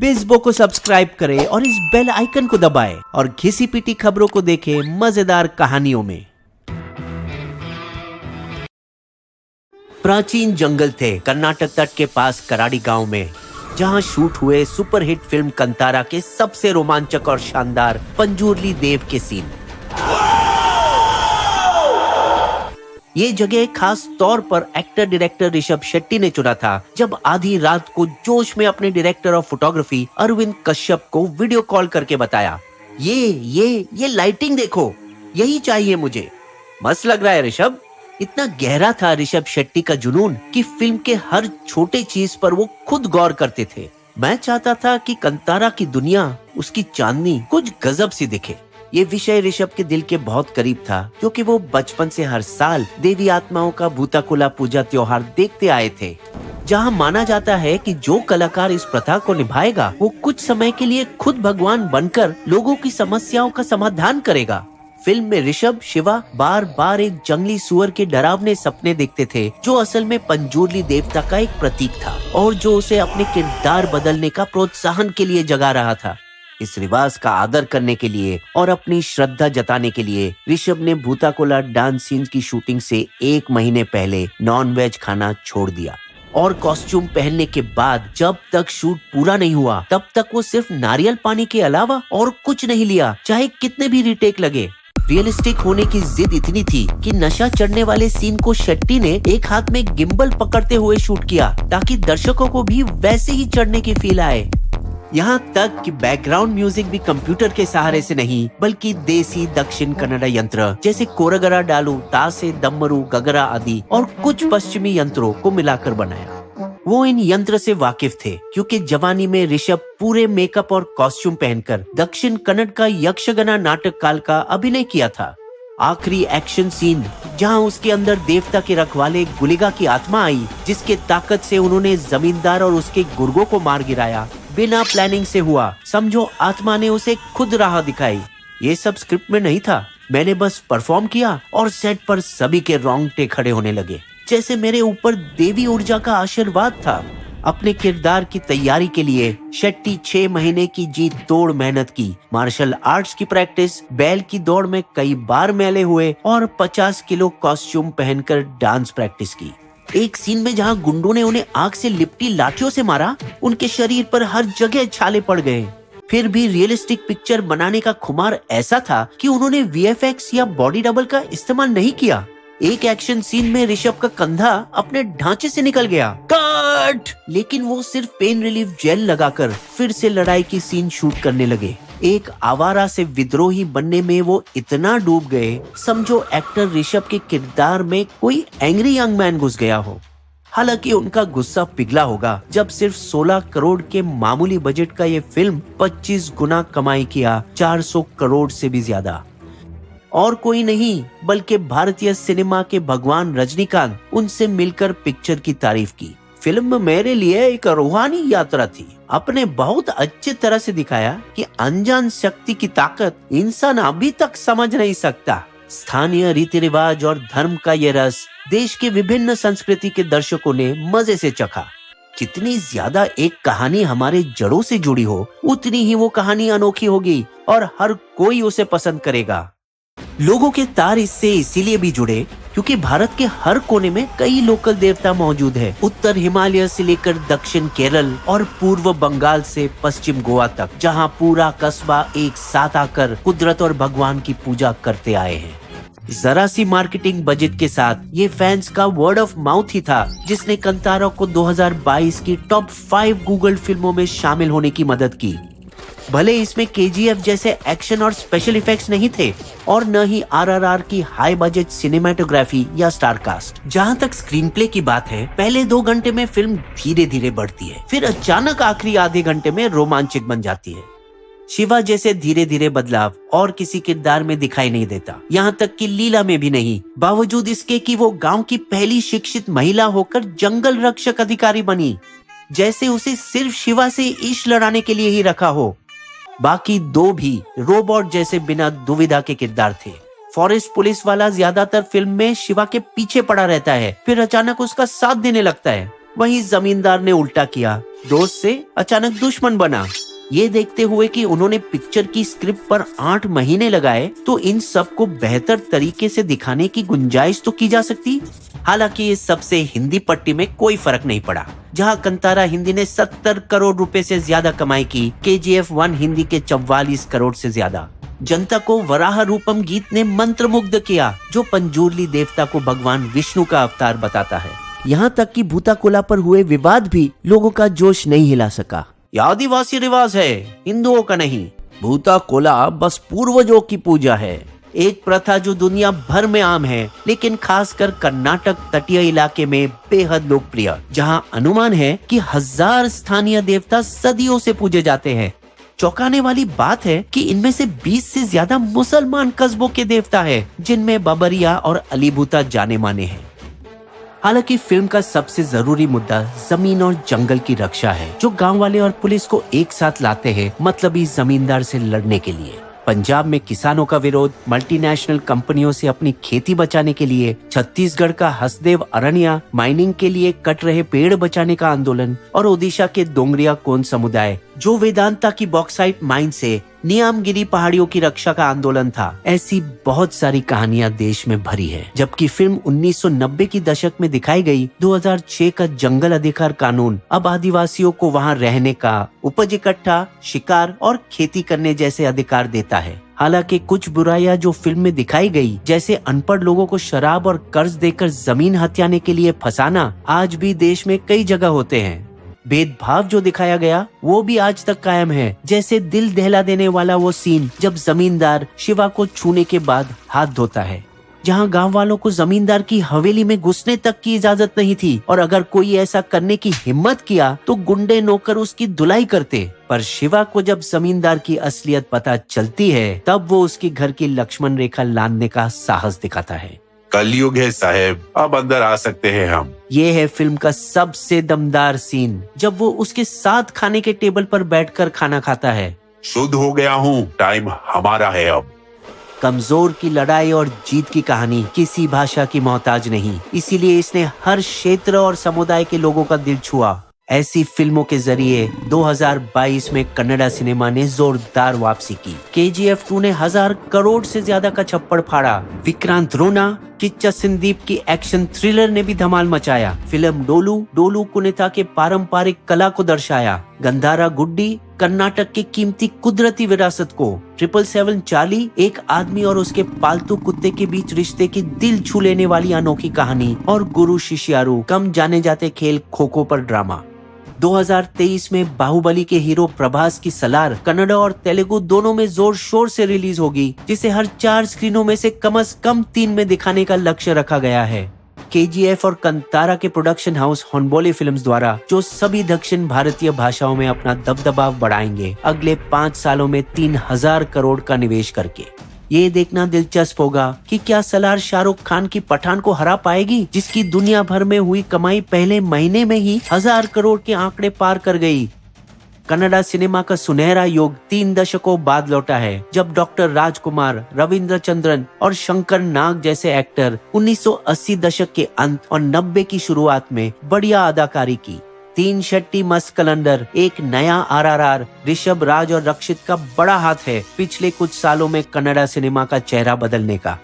बिज़बो को सब्सक्राइब करें और इस बेल आइकन को दबाएं और घिसी पिटी खबरों को देखें मजेदार कहानियों में। प्राचीन जंगल थे कर्नाटक तट के पास कराड़ी गांव में, जहां शूट हुए सुपरहिट फिल्म कंतारा के सबसे रोमांचक और शानदार पंजूर्ली देव के सीन। ये जगह खास तौर पर एक्टर डायरेक्टर ऋषभ शेट्टी ने चुना था, जब आधी रात को जोश में अपने director of photography Arvind Kashyap को वीडियो कॉल करके बताया, ये लाइटिंग देखो, यही चाहिए मुझे। मस्त लग रहा है ऋषभ। इतना गहरा था ऋषभ शेट्टी का जुनून कि फिल्म के हर छोटे चीज पर वो खुद गौर करते थे। मैं चाहता था कि कंतारा की दुनिया, उसकी चांदनी कुछ गजब सी दिखे। ये विषय ऋषभ के दिल के बहुत करीब था, क्योंकि वो बचपन से हर साल देवी आत्माओं का भूताकुला पूजा त्योहार देखते आए थे, जहां माना जाता है कि जो कलाकार इस प्रथा को निभाएगा वो कुछ समय के लिए खुद भगवान बनकर लोगों की समस्याओं का समाधान करेगा। फिल्म में ऋषभ शिवा बार बार एक जंगली सुअर के डरावने सपने देखते थे, जो असल में पंजूर्ली देवता का एक प्रतीक था और जो उसे अपने किरदार बदलने का प्रोत्साहन के लिए जगा रहा था। इस रिवाज का आदर करने के लिए और अपनी श्रद्धा जताने के लिए ऋषभ ने भूताकुला डांस सीन की शूटिंग से 1 महीने पहले नॉन-वेज खाना छोड़ दिया और कॉस्ट्यूम पहनने के बाद जब तक शूट पूरा नहीं हुआ तब तक वो सिर्फ नारियल पानी के अलावा और कुछ नहीं लिया, चाहे कितने भी रीटेक लगे। रियलिस्टिक होने की जिद इतनी थी कि नशा चढ़ने वाले सीन को शेट्टी ने एक हाथ में गिम्बल पकड़ते हुए शूट किया, ताकि दर्शकों को भी वैसे ही चढ़ने की फील आए। यहाँ तक कि बैकग्राउंड म्यूजिक भी कंप्यूटर के सहारे से नहीं, बल्कि देसी दक्षिण कन्नड़ यंत्र जैसे कोरगरा डालू, तासे, दम्मरू, गगरा आदि और कुछ पश्चिमी यंत्रों को मिलाकर बनाया। वो इन यंत्र से वाकिफ थे, क्योंकि जवानी में ऋषभ पूरे मेकअप और कॉस्ट्यूम पहनकर दक्षिण कन्नड़ का यक्षगना नाटक काल का अभिनय किया था। आखिरी एक्शन सीन, जहां उसके अंदर देवता के रखवाले गुलिगा की आत्मा आई, जिसके ताकत से उन्होंने जमींदार और उसके गुर्गों को मार गिराया, बिना प्लानिंग से हुआ। समझो आत्मा ने उसे खुद राह दिखाई। ये सब स्क्रिप्ट में नहीं था, मैंने बस परफॉर्म किया और सेट पर सभी के रोंगटे खड़े होने लगे, जैसे मेरे ऊपर देवी ऊर्जा का आशीर्वाद था। अपने किरदार की तैयारी के लिए शेट्टी 6 महीने की जी तोड़ मेहनत की, मार्शल आर्ट्स की प्रैक्टिस, बैल की दौड़ में कई बार मैले हुए और 50 किलो कॉस्ट्यूम पहनकर डांस प्रैक्टिस की। एक सीन में जहां गुंडों ने उन्हें आग से लिपटी लाठियों से मारा, उनके शरीर पर हर जगह छाले पड़ गए। फिर भी रियलिस्टिक पिक्चर बनाने का खुमार ऐसा था कि उन्होंने वीएफएक्स या बॉडी डबल का इस्तेमाल नहीं किया। एक एक्शन सीन में ऋषभ का कंधा अपने ढांचे से निकल गया, कट! लेकिन वो सिर्फ पेन रिलीफ जेल लगाकर फिर से लड़ाई की सीन शूट करने लगे। एक आवारा से विद्रोही बनने में वो इतना डूब गए, समझो एक्टर ऋषभ के किरदार में कोई एंग्री यंग मैन घुस गया हो। हालांकि उनका गुस्सा पिघला होगा जब सिर्फ 16 करोड़ के मामूली बजट का ये फिल्म 25 गुना कमाई किया, 400 करोड़ से भी ज्यादा। और कोई नहीं बल्कि भारतीय सिनेमा के भगवान रजनीकांत उनसे मिलकर पिक्चर की तारीफ की। फिल्म मेरे लिए एक रूहानी यात्रा थी। आपने बहुत अच्छी तरह से दिखाया कि अनजान शक्ति की ताकत इंसान अभी तक समझ नहीं सकता। स्थानीय रीति रिवाज और धर्म का ये रस देश के विभिन्न संस्कृति के दर्शकों ने मजे से चखा। जितनी ज्यादा एक कहानी हमारे जड़ों से जुड़ी हो, उतनी ही वो कहानी अनोखी होगी और हर कोई उसे पसंद करेगा। लोगों के तार इससे इसीलिए भी जुड़े क्योंकि भारत के हर कोने में कई लोकल देवता मौजूद है। उत्तर हिमालय से लेकर दक्षिण केरल और पूर्व बंगाल से पश्चिम गोवा तक, जहां पूरा कस्बा एक साथ आकर कुदरत और भगवान की पूजा करते आए हैं। जरा सी मार्केटिंग बजट के साथ ये फैंस का वर्ड ऑफ माउथ ही था, जिसने कंतारा को 2022 की टॉप 5 गूगल फिल्मों में शामिल होने की मदद की। भले इसमें केजीएफ जैसे एक्शन और स्पेशल इफेक्ट्स नहीं थे और न ही आरआरआर की हाई बजट सिनेमेटोग्राफी या स्टार कास्ट। जहां तक स्क्रीन प्ले की बात है, पहले 2 घंटे में फिल्म धीरे धीरे बढ़ती है, फिर अचानक आखिरी आधे घंटे में रोमांचक बन जाती है। शिवा जैसे धीरे धीरे बदलाव और किसी किरदार में दिखाई नहीं देता, यहाँ तक कि लीला में भी नहीं, बावजूद इसके कि वो गाँव की पहली शिक्षित महिला होकर जंगल रक्षक अधिकारी बनी, जैसे उसे सिर्फ शिवा से इश्क लड़ाने के लिए ही रखा हो। बाकी 2 भी रोबोट जैसे बिना दुविधा के किरदार थे। फॉरेस्ट पुलिस वाला ज्यादातर फिल्म में शिवा के पीछे पड़ा रहता है, फिर अचानक उसका साथ देने लगता है। वहीं जमींदार ने उल्टा किया, दोस्त से अचानक दुश्मन बना। ये देखते हुए कि उन्होंने पिक्चर की स्क्रिप्ट पर 8 महीने लगाए, तो इन सब को बेहतर तरीके से दिखाने की गुंजाइश तो की जा सकती। हालांकि इस सब से हिंदी पट्टी में कोई फर्क नहीं पड़ा। जहां कंतारा हिंदी ने 70 करोड़ रुपए से ज्यादा कमाई की, KGF 1 हिंदी के 44 करोड़ से ज्यादा। जनता को वराह रूपम गीत ने मंत्रमुग्ध किया, जो पंजूर्ली देवता को भगवान विष्णु का अवतार बताता है। यहाँ तक कि भूताकोला पर हुए विवाद भी लोगों का जोश नहीं हिला सका। यह आदिवासी रिवाज है, हिंदुओं का नहीं। भूताकोला बस पूर्वजों की पूजा है, एक प्रथा जो दुनिया भर में आम है, लेकिन खासकर कर्नाटक तटीय इलाके में बेहद लोकप्रिय, जहां अनुमान है कि 1000 स्थानीय देवता सदियों से पूजे जाते हैं। चौंकाने वाली बात है कि इनमें से 20 से ज्यादा मुसलमान कस्बों के देवता है, जिनमें बबरिया और अलीभूता जाने माने हैं। हालांकि फिल्म का सबसे जरूरी मुद्दा जमीन और जंगल की रक्षा है, जो गांव वाले और पुलिस को एक साथ लाते हैं मतलबी जमींदार से लड़ने के लिए। पंजाब में किसानों का विरोध, मल्टीनेशनल कंपनियों से अपनी खेती बचाने के लिए, छत्तीसगढ़ का हसदेव अरण्या माइनिंग के लिए कट रहे पेड़ बचाने का आंदोलन, और ओडिशा के डोंगरिया कोन समुदाय जो वेदांता की बॉक्साइट माइन से नियामगिरी पहाड़ियों की रक्षा का आंदोलन था। ऐसी बहुत सारी कहानियां देश में भरी है। जबकि फिल्म 1990 की दशक में दिखाई गई 2006 का जंगल अधिकार कानून अब आदिवासियों को वहां रहने का, उपज इकट्ठा, शिकार और खेती करने जैसे अधिकार देता है। हालांकि कुछ बुराइयां जो फिल्म में दिखाई गई, जैसे अनपढ़ लोगों को शराब और कर्ज देकर जमीन हथियाने के लिए फंसाना, आज भी देश में कई जगह होते हैं। भेदभाव जो दिखाया गया वो भी आज तक कायम है, जैसे दिल दहला देने वाला वो सीन जब जमींदार शिवा को छूने के बाद हाथ धोता है, जहां गांव वालों को जमींदार की हवेली में घुसने तक की इजाजत नहीं थी, और अगर कोई ऐसा करने की हिम्मत किया तो गुंडे नौकर उसकी धुलाई करते। पर शिवा को जब जमींदार की असलियत पता चलती है, तब वो उसकी घर की लक्ष्मण रेखा लांघने का साहस दिखाता है। कलयुग है साहब, अब अंदर आ सकते हैं हम। ये है फिल्म का सबसे दमदार सीन, जब वो उसके साथ खाने के टेबल पर बैठकर खाना खाता है। शुद्ध हो गया हूँ, टाइम हमारा है अब। कमजोर की लड़ाई और जीत की कहानी किसी भाषा की मोहताज नहीं, इसीलिए इसने हर क्षेत्र और समुदाय के लोगों का दिल छुआ। ऐसी फिल्मों के जरिए 2022 में कन्नड़ा सिनेमा ने जोरदार वापसी की। KGF 2 ने 1000 करोड़ से ज्यादा का छप्पड़ फाड़ा। विक्रांत रोना, किच्चा संदीप की एक्शन थ्रिलर ने भी धमाल मचाया। फिल्म डोलू कुनेता के पारंपरिक कला को दर्शाया। गंधारा गुड्डी कर्नाटक के कीमती कुदरती विरासत को। 777 चार्ली एक आदमी और उसके पालतू कुत्ते के बीच रिश्ते की दिल छू लेने वाली अनोखी कहानी। और गुरु शिष्यारू कम जाने जाते खेल खो खो पर ड्रामा। 2023 में बाहुबली के हीरो प्रभास की सलार कन्नड़ और तेलुगु दोनों में जोर शोर से रिलीज होगी, जिसे हर 4 स्क्रीनों में से कम 3 में दिखाने का लक्ष्य रखा गया है। KGF और कंतारा के प्रोडक्शन हाउस होनबोले फिल्म्स द्वारा, जो सभी दक्षिण भारतीय भाषाओं में अपना दबदबा बढ़ाएंगे अगले 5 सालों में 3000 करोड़ का निवेश करके। ये देखना दिलचस्प होगा कि क्या सलार शाहरुख खान की पठान को हरा पाएगी, जिसकी दुनिया भर में हुई कमाई पहले महीने में ही 1000 करोड़ के आंकड़े पार कर गई। कन्नड़ा सिनेमा का सुनहरा युग 3 दशकों बाद लौटा है, जब डॉक्टर राजकुमार, रविंद्र चंद्रन और शंकर नाग जैसे एक्टर 1980 दशक के अंत और 90 की शुरुआत में बढ़िया अदाकारी की। 3 शेट्टी मस्त कलंदर, एक नया RRR, ऋषभ राज और रक्षित का बड़ा हाथ है पिछले कुछ सालों में कन्नड़ा सिनेमा का चेहरा बदलने का।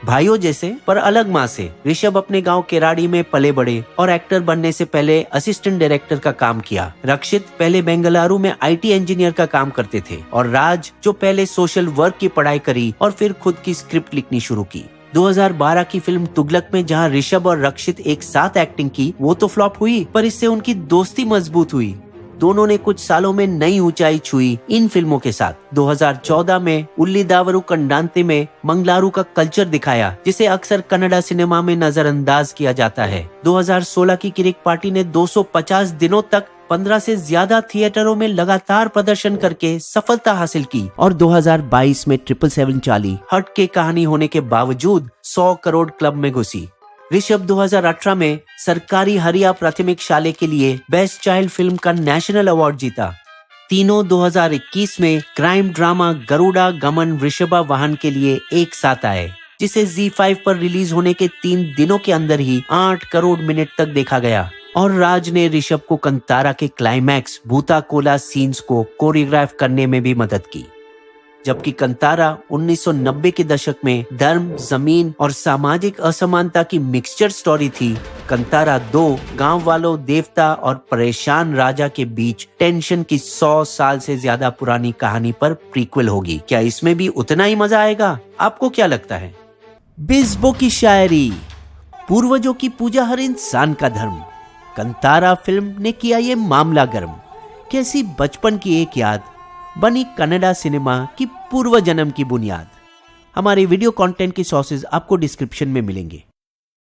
भाइयों जैसे पर अलग माँ से, ऋषभ अपने गांव केराड़ी में पले बड़े और एक्टर बनने से पहले असिस्टेंट डायरेक्टर का काम किया। रक्षित पहले बेंगलुरु में IT इंजीनियर का काम करते थे, और राज जो पहले सोशल वर्क की पढ़ाई करी और फिर खुद की स्क्रिप्ट लिखनी शुरू की। 2012 की फिल्म तुगलक में जहां ऋषभ और रक्षित एक साथ एक्टिंग की, वो तो फ्लॉप हुई, पर इससे उनकी दोस्ती मजबूत हुई। दोनों ने कुछ सालों में नई ऊंचाई छुई इन फिल्मों के साथ। 2014 में उल्लीदावरू कंडांते में मंगलारू का कल्चर दिखाया, जिसे अक्सर कन्नड़ा सिनेमा में नजरअंदाज किया जाता है। 2016 की किरिक पार्टी ने 250 दिनों तक 15 से ज्यादा थिएटरों में लगातार प्रदर्शन करके सफलता हासिल की, और 2022 में 777 चार्ली हट के कहानी होने के बावजूद 100 करोड़ क्लब में घुसी। ऋषभ 2018 में सरकारी हरिया प्राथमिक शाले के लिए बेस्ट चाइल्ड फिल्म का नेशनल अवार्ड जीता। तीनों 2021 में क्राइम ड्रामा गरुड़ा गमन ऋषभा वाहन के लिए एक साथ आए, जिसे ZEE5 पर रिलीज होने के 3 दिनों के अंदर ही 8 करोड़ मिनट तक देखा गया। और राज ने ऋषभ को कंतारा के क्लाइमैक्स भूता कोला सीन्स को कोरियोग्राफ करने में भी मदद की। जबकि कंतारा 1990 के दशक में धर्म, जमीन और सामाजिक असमानता की मिक्सचर स्टोरी थी, कंतारा 2 गांव वालों, देवता और परेशान राजा के बीच टेंशन की 100 साल से ज्यादा पुरानी कहानी पर प्रीक्वल होगी। क्या इसमें भी उतना ही मजा आएगा? आपको क्या लगता है? बिस्बो की शायरी, पूर्वजों की पूजा हर इंसान का धर्म। कंतारा फिल्म ने किया ये मामला गर्म। कैसी बचपन की एक याद बनी कन्नड़ा सिनेमा की पूर्व जन्म की बुनियाद। हमारे वीडियो कंटेंट की सोर्सेज आपको डिस्क्रिप्शन में मिलेंगे।